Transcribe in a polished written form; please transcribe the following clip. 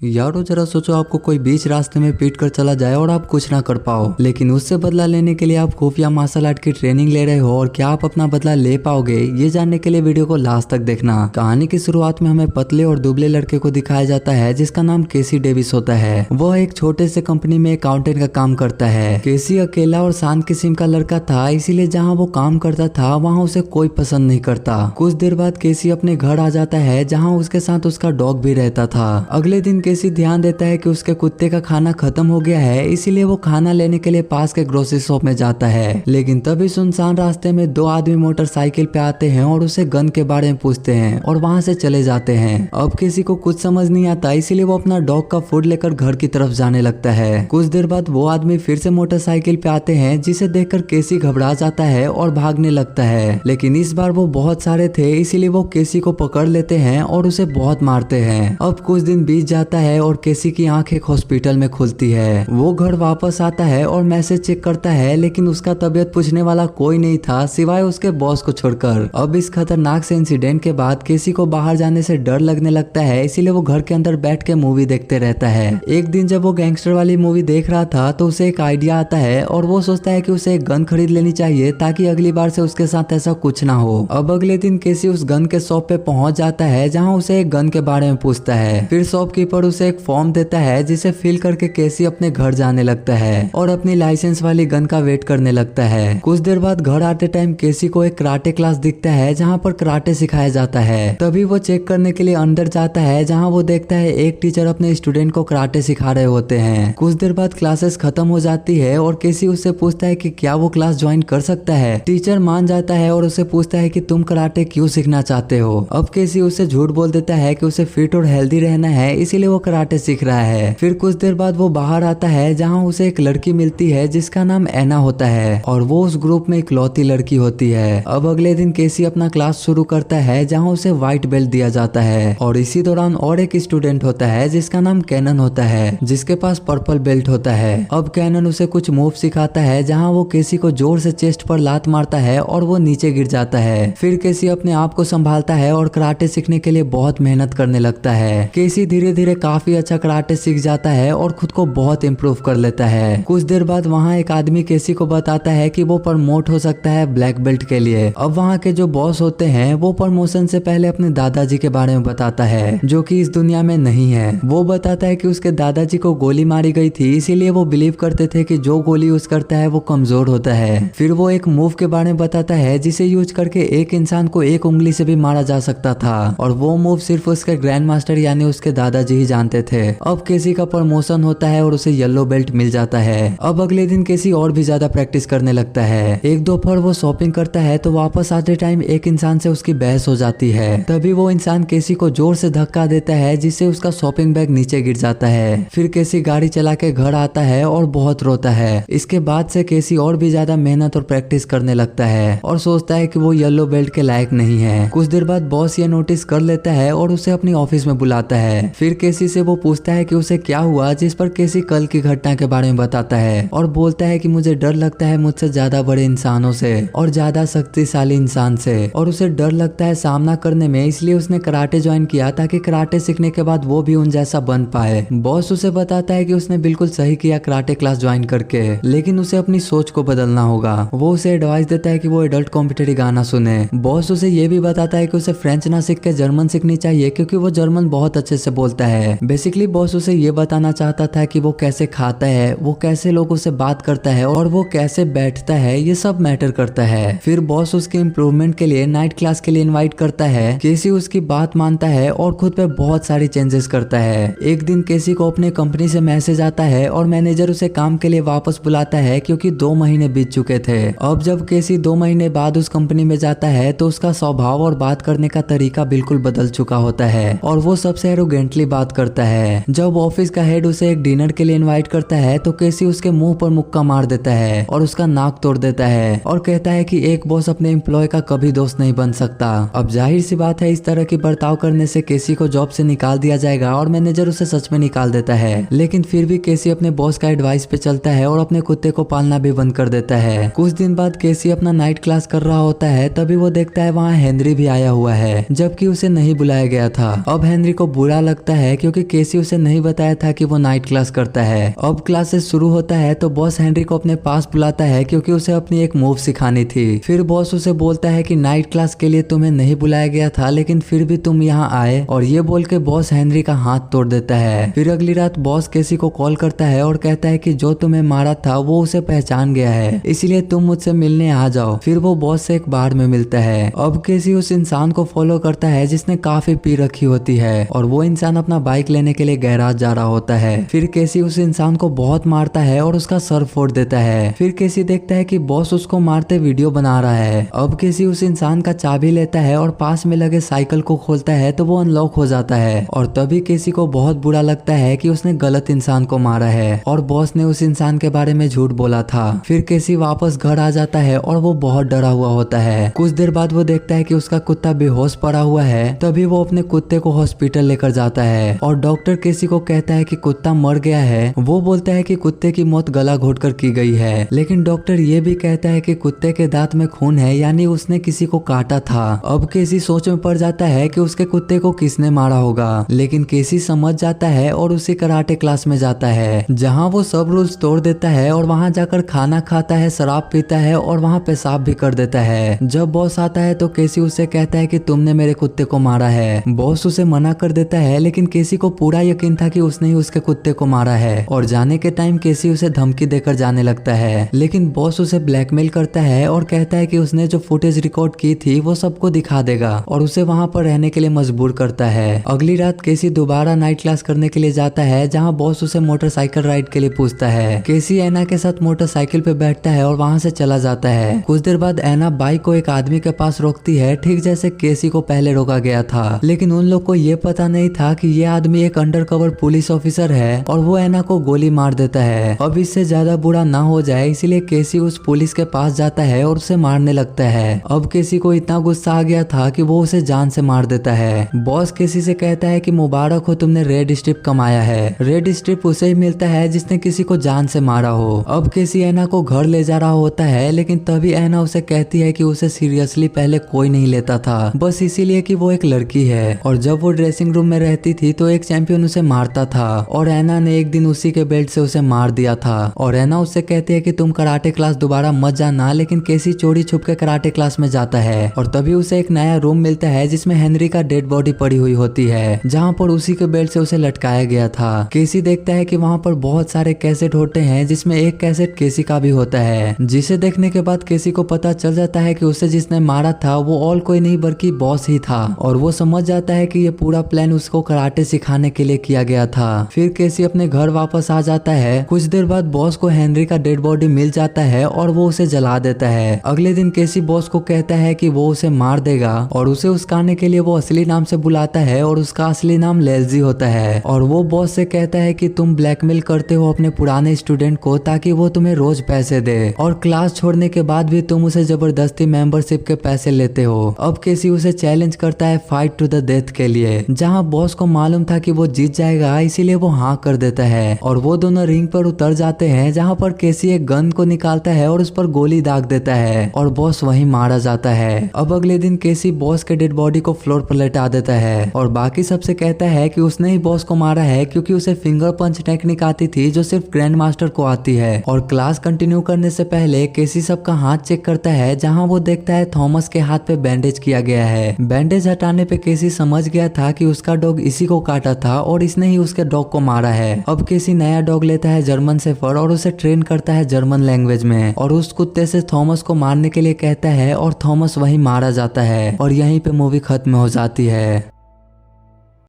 यारो जरा सोचो, आपको कोई बीच रास्ते में पीट कर चला जाए और आप कुछ ना कर पाओ, लेकिन उससे बदला लेने के लिए आप खुफिया मार्शल आर्ट की ट्रेनिंग ले रहे हो और क्या आप अपना बदला ले पाओगे, ये जानने के लिए वीडियो को लास्ट तक देखना। कहानी की शुरुआत में हमें पतले और दुबले लड़के को दिखाया जाता है जिसका नाम केसी डेविस होता है। वह एक छोटे से कंपनी में अकाउंटेंट का काम करता है। केसी अकेला और शांत किस्म का लड़का था, इसीलिए जहाँ वो काम करता था वहाँ उसे कोई पसंद नहीं करता। कुछ देर बाद केसी अपने घर आ जाता है जहाँ उसके साथ उसका डॉग भी रहता था। अगले दिन केसी ध्यान देता है कि उसके कुत्ते का खाना खत्म हो गया है, इसीलिए वो खाना लेने के लिए पास के ग्रोसरी शॉप में जाता है। लेकिन तभी सुनसान रास्ते में दो आदमी मोटरसाइकिल पे आते हैं और उसे गन के बारे में पूछते हैं और वहां से चले जाते हैं। अब किसी को कुछ समझ नहीं आता, इसीलिए वो अपना डॉग का फूड लेकर घर की तरफ जाने लगता है। कुछ देर बाद वो आदमी फिर से मोटरसाइकिल पे आते हैं, जिसे देखकर केसी घबरा जाता है और भागने लगता है। लेकिन इस बार वो बहुत सारे थे, इसीलिए वो केसी को पकड़ लेते हैं और उसे बहुत मारते हैं। अब कुछ दिन बीत जाता है और केसी की आंख एक हॉस्पिटल में खुलती है। वो घर वापस आता है और मैसेज चेक करता है, लेकिन उसका तबीयत पूछने वाला कोई नहीं था सिवाय उसके बॉस को छोड़कर। अब इस खतरनाक से इंसिडेंट के बाद केसी को बाहर जाने से डर लगने लगता है, इसीलिए वो घर के अंदर बैठ के मूवी देखते रहता है। एक दिन जब वो गैंगस्टर वाली मूवी देख रहा था तो उसे एक आइडिया आता है और वो सोचता है कि उसे एक गन खरीद लेनी चाहिए ताकि अगली बार से उसके साथ ऐसा कुछ ना हो। अब अगले दिन केसी उस गन के शॉप पे पहुंच जाता है जहाँ उसे एक गन के बारे में पूछता है। फिर शॉपकीपर उसे एक फॉर्म देता है जिसे फिल करके केसी अपने घर जाने लगता है और अपनी लाइसेंस वाली गन का वेट करने लगता है। कुछ देर बाद घर आते टाइम केसी को एक कराटे क्लास दिखता है जहाँ पर कराटे सिखाया जाता है। तभी वो चेक करने के लिए अंदर जाता है जहाँ वो देखता है एक टीचर अपने स्टूडेंट को कराटे सिखा रहे होते हैं। कुछ देर बाद क्लासेस खत्म हो जाती है और केसी उससे पूछता है कि क्या वो क्लास ज्वाइन कर सकता है। टीचर मान जाता है और उसे पूछता है कि तुम कराटे क्यों सीखना चाहते हो। अब केसी उसे झूठ बोल देता है कि उसे फिट और हेल्दी रहना है, इसीलिए वो कराटे सीख रहा है। फिर कुछ देर बाद वो बाहर आता है जहाँ उसे एक लड़की मिलती है जिसका नाम एना होता है और वो उस ग्रुप में इकलौती लड़की होती है। अब अगले दिन केसी अपना क्लास शुरू करता है जहाँ उसे व्हाइट बेल्ट दिया जाता है और इसी दौरान और एक स्टूडेंट होता है जिसका नाम कैनन होता है जिसके पास पर्पल बेल्ट होता है। अब कैनन उसे कुछ मूव सिखाता है जहाँ वो केसी को जोर से चेस्ट पर लात मारता है और वो नीचे गिर जाता है। फिर केसी अपने आप को संभालता है और कराटे सीखने के लिए बहुत मेहनत करने लगता है। केसी धीरे धीरे काफी अच्छा कराटे सीख जाता है और खुद को बहुत इम्प्रूव कर लेता है। कुछ देर बाद वहाँ एक आदमी केसी को बताता है कि वो प्रमोट हो सकता है ब्लैक बेल्ट के लिए। अब वहाँ के जो बॉस होते हैं वो प्रमोशन से पहले अपने दादाजी के बारे में बताता है जो कि इस दुनिया में नहीं है। वो बताता है कि उसके दादाजी को गोली मारी गई थी, इसीलिए वो बिलीव करते थे कि जो गोली यूज करता है वो कमजोर होता है। फिर वो एक मूव के बारे में बताता है जिसे यूज करके एक इंसान को एक उंगली से भी मारा जा सकता था और वो मूव सिर्फ उसके ग्रैंड मास्टर यानी उसके दादाजी ही जानते थे। अब केसी का प्रमोशन होता है और उसे येलो बेल्ट मिल जाता है। अब अगले दिन केसी और भी ज्यादा प्रैक्टिस करने लगता है। एक दोपहर वो शॉपिंग करता है तो वापस आते टाइम एक इंसान से उसकी बहस हो जाती है। तभी वो इंसान केसी को जोर से धक्का देता है जिससे उसका शॉपिंग बैग नीचे गिर जाता है। फिर केसी गाड़ी चला के घर आता है और बहुत रोता है। इसके बाद से केसी और भी ज्यादा मेहनत और प्रैक्टिस करने लगता है और सोचता है कि वो येलो बेल्ट के लायक नहीं है। कुछ देर बाद बॉस ये नोटिस कर लेता है और उसे अपनी ऑफिस में बुलाता है। फिर केसी से वो पूछता है कि उसे क्या हुआ, जिस पर केसी कल की घटना के बारे में बताता है और बोलता है कि मुझे डर लगता है मुझसे ज्यादा बड़े इंसानों से और ज्यादा शक्तिशाली इंसान से और उसे डर लगता है सामना करने में, इसलिए उसने कराटे ज्वाइन किया ताकि कराटे सीखने के बाद वो भी उन जैसा बन पाए। बॉस उसे बताता है कि उसने बिल्कुल सही किया कराटे क्लास ज्वाइन करके, लेकिन उसे अपनी सोच को बदलना होगा। वो उसे एडवाइस देता है कि वो एडल्ट कॉम्पिटिटिव गाना सुने। बॉस उसे ये भी बताता है कि उसे फ्रेंच ना सीख के जर्मन सीखनी चाहिए क्योंकि वो जर्मन बहुत अच्छे से बोलता है। बेसिकली बॉस उसे ये बताना चाहता था कि वो कैसे खाता है, वो कैसे लोगों से बात करता है और वो कैसे बैठता है, ये सब मैटर करता है। फिर बॉस उसके इम्प्रूवमेंट के लिए नाइट क्लास के लिए इनवाइट करता है। केसी उसकी बात मानता है और खुद पे बहुत सारी चेंजेस करता है। एक दिन केसी को अपने कंपनी से मैसेज आता है और मैनेजर उसे काम के लिए वापस बुलाता है क्योंकि 2 महीने बीत चुके थे। अब जब केसी 2 महीने बाद उस कंपनी में जाता है तो उसका स्वभाव और बात करने का तरीका बिल्कुल बदल चुका होता है और वो सबसे एरोगेंटली बात करता है। जब ऑफिस का हेड उसे एक डिनर के लिए इनवाइट करता है तो केसी उसके मुंह पर मुक्का मार देता है और उसका नाक तोड़ देता है और कहता है कि एक बॉस अपने एम्प्लॉय का कभी दोस्त नहीं बन सकता। अब जाहिर सी बात है इस तरह की बर्ताव करने से केसी को जॉब से निकाल दिया जाएगा और मैनेजर उसे सच में निकाल देता है। लेकिन फिर भी केसी अपने बॉस का एडवाइस पे चलता है और अपने कुत्ते को पालना भी बंद कर देता है। कुछ दिन बाद केसी अपना नाइट क्लास कर रहा होता है, तभी वो देखता है वहाँ हेनरी भी आया हुआ है जबकि उसे नहीं बुलाया गया था। अब हेनरी को बुरा लगता है कि क्योंकि केसी उसे नहीं बताया था कि वो नाइट क्लास करता है। अब क्लासेस शुरू होता है तो बॉस हेनरी को अपने पास बुलाता है क्योंकि उसे अपनी एक मूव सिखानी थी। फिर बॉस उसे बोलता है कि नाइट क्लास के लिए तुम्हें नहीं बुलाया गया था, लेकिन फिर भी तुम यहाँ आए, और ये बोल के बॉस हेनरी का हाथ तोड़ देता है। फिर अगली रात बॉस केसी को कॉल करता है और कहता है कि जो तुम्हें मारा था वो उसे पहचान गया है, इसलिए तुम मुझसे मिलने आ जाओ। फिर वो बॉस से एक बार में मिलता है। अब केसी उस इंसान को फॉलो करता है जिसने काफी पी रखी होती है, और वो इंसान अपना बाइक लेने के लिए गैराज जा रहा होता है। फिर केसी उस इंसान को बहुत मारता है और उसका सर फोड़ देता है। फिर केसी देखता है कि बॉस उसको मारते वीडियो बना रहा है। अब केसी उस इंसान का चाबी लेता है और पास में लगे साइकिल को खोलता है तो वो अनलॉक हो जाता है, और तभी केसी को बहुत बुरा लगता है कि उसने गलत इंसान को मारा है और बॉस ने उस इंसान के बारे में झूठ बोला था। फिर केसी वापस घर आ जाता है और वो बहुत डरा हुआ होता है। कुछ देर बाद वो देखता है कि उसका कुत्ता बेहोश पड़ा हुआ है। तभी वो अपने कुत्ते को हॉस्पिटल लेकर जाता है और डॉक्टर केसी को कहता है कि कुत्ता मर गया है। वो बोलता है कि कुत्ते की मौत गला घोटकर की गई है, लेकिन डॉक्टर ये भी कहता है कि कुत्ते के दांत में खून है, यानी उसने किसी को काटा था। अब केसी सोच में पड़ जाता है कि उसके कुत्ते को किसने मारा होगा, लेकिन केसी समझ जाता है और उसी कराटे क्लास में जाता है जहां वो सब रूल्स तोड़ देता है और वहां जाकर खाना खाता है, शराब पीता है और वहां पेशाब भी कर देता है। जब बॉस आता है तो केसी उसे कहता है कि तुमने मेरे कुत्ते को मारा है। बॉस उसे मना कर देता है, लेकिन केसी को पूरा यकीन था कि उसने ही उसके कुत्ते को मारा है, और जाने के टाइम केसी उसे धमकी देकर जाने लगता है। लेकिन बॉस उसे ब्लैकमेल करता है और कहता है कि उसने जो फुटेज रिकॉर्ड की थी वो सबको दिखा देगा, और उसे वहां पर रहने के लिए मजबूर करता है। अगली रात केसी दोबारा नाइट क्लास करने के लिए जाता है जहां बॉस उसे मोटरसाइकिल राइड के लिए पूछता है। केसी एना के साथ मोटरसाइकिल पे बैठता है और वहां से चला जाता है। कुछ देर बाद एना बाइक को एक आदमी के पास रोकती है, ठीक जैसे केसी को पहले रोका गया था, लेकिन उन लोग को ये पता नहीं था कि ये आदमी एक अंडरकवर पुलिस ऑफिसर है और वो एना को गोली मार देता है। अब इससे ज्यादा बुरा ना हो जाए इसलिए केसी उस पुलिस के पास जाता है और उसे मारने लगता है। अब केसी को इतना गुस्सा आ गया था कि वो उसे जान से मार देता है। बॉस केसी से कहता है कि मुबारक हो, तुमने रेड स्ट्रिप कमाया है। रेड स्ट्रिप उसे ही मिलता है जिसने किसी को जान से मारा हो। अब केसी एना को घर ले जा रहा होता है, लेकिन तभी एना उसे कहती है कि उसे सीरियसली पहले कोई नहीं लेता था, बस इसीलिए कि वो एक लड़की है। और जब वो ड्रेसिंग रूम में रहती थी तो एक चैंपियन उसे मारता था और एना ने एक दिन उसी के बेल्ट से उसे मार दिया था। और एना उससे कहती है कि तुम कराटे क्लास दोबारा मत जाना, लेकिन केसी चोरी छुप के कराटे क्लास में जाता है और तभी उसे एक नया रूम मिलता है जिसमें हेनरी का डेड बॉडी पड़ी हुई होती है, जहाँ पर उसी के बेल्ट से उसे लटकाया गया था। केसी देखता है कि वहाँ पर बहुत सारे कैसेट होते हैं जिसमें एक कैसेट केसी का भी होता है, जिसे देखने के बाद केसी को पता चल जाता है कि उसे जिसने मारा था वो और कोई नहीं बल्कि बॉस ही था, और वो समझ जाता है कि ये पूरा प्लान उसको कराटे सिखाने के लिए किया गया था। फिर केसी अपने घर वापस आ जाता है। कुछ देर बाद बॉस को हेनरी का डेड बॉडी मिल जाता है और वो उसे जला देता है। अगले दिन केसी बॉस को कहता है कि वो उसे मार देगा और उसे उसकाने के लिए वो असली नाम से बुलाता है, और उसका असली नाम लेल्जी होता है। और वो बॉस से कहता है कि तुम ब्लैकमेल करते हो अपने पुराने स्टूडेंट को ताकि वो तुम्हें रोज पैसे दे, और क्लास छोड़ने के बाद भी तुम उसे जबरदस्ती मेंबरशिप के पैसे लेते हो। अब केसी उसे चैलेंज करता है फाइट टू द डेथ के लिए, जहां बॉस को मालूम था कि वो जीत जाएगा, इसीलिए वो हाँ कर देता है और वो दोनों रिंग पर उतर जाते हैं, जहां पर केसी एक गन को निकालता है और उस पर गोली दाग देता है और बॉस वहीं मारा जाता है। अब अगले दिन केसी बॉस के डेड बॉडी को फ्लोर पर लेटा देता है और बाकी सबसे कहता है कि उसने ही बॉस को मारा है क्योंकि उसे फिंगर पंच टेक्निक आती थी जो सिर्फ ग्रैंड मास्टर को आती है। और क्लास कंटिन्यू करने से पहले केसी सबका हाथ चेक करता है, जहां वो देखता है थॉमस के हाथ पे बैंडेज किया गया है। बैंडेज हटाने पे केसी समझ गया था कि उसका डॉग इसी को काटा था और इसने ही उसके डॉग को मारा है। अब केसी नया डॉग लेता है जर्मन शेफर्ड और उसे ट्रेन करता है जर्मन लैंग्वेज में, और उस कुत्ते से थॉमस को मारने के लिए कहता है और थॉमस वहीं मारा जाता है, और यहीं पे मूवी खत्म हो जाती है।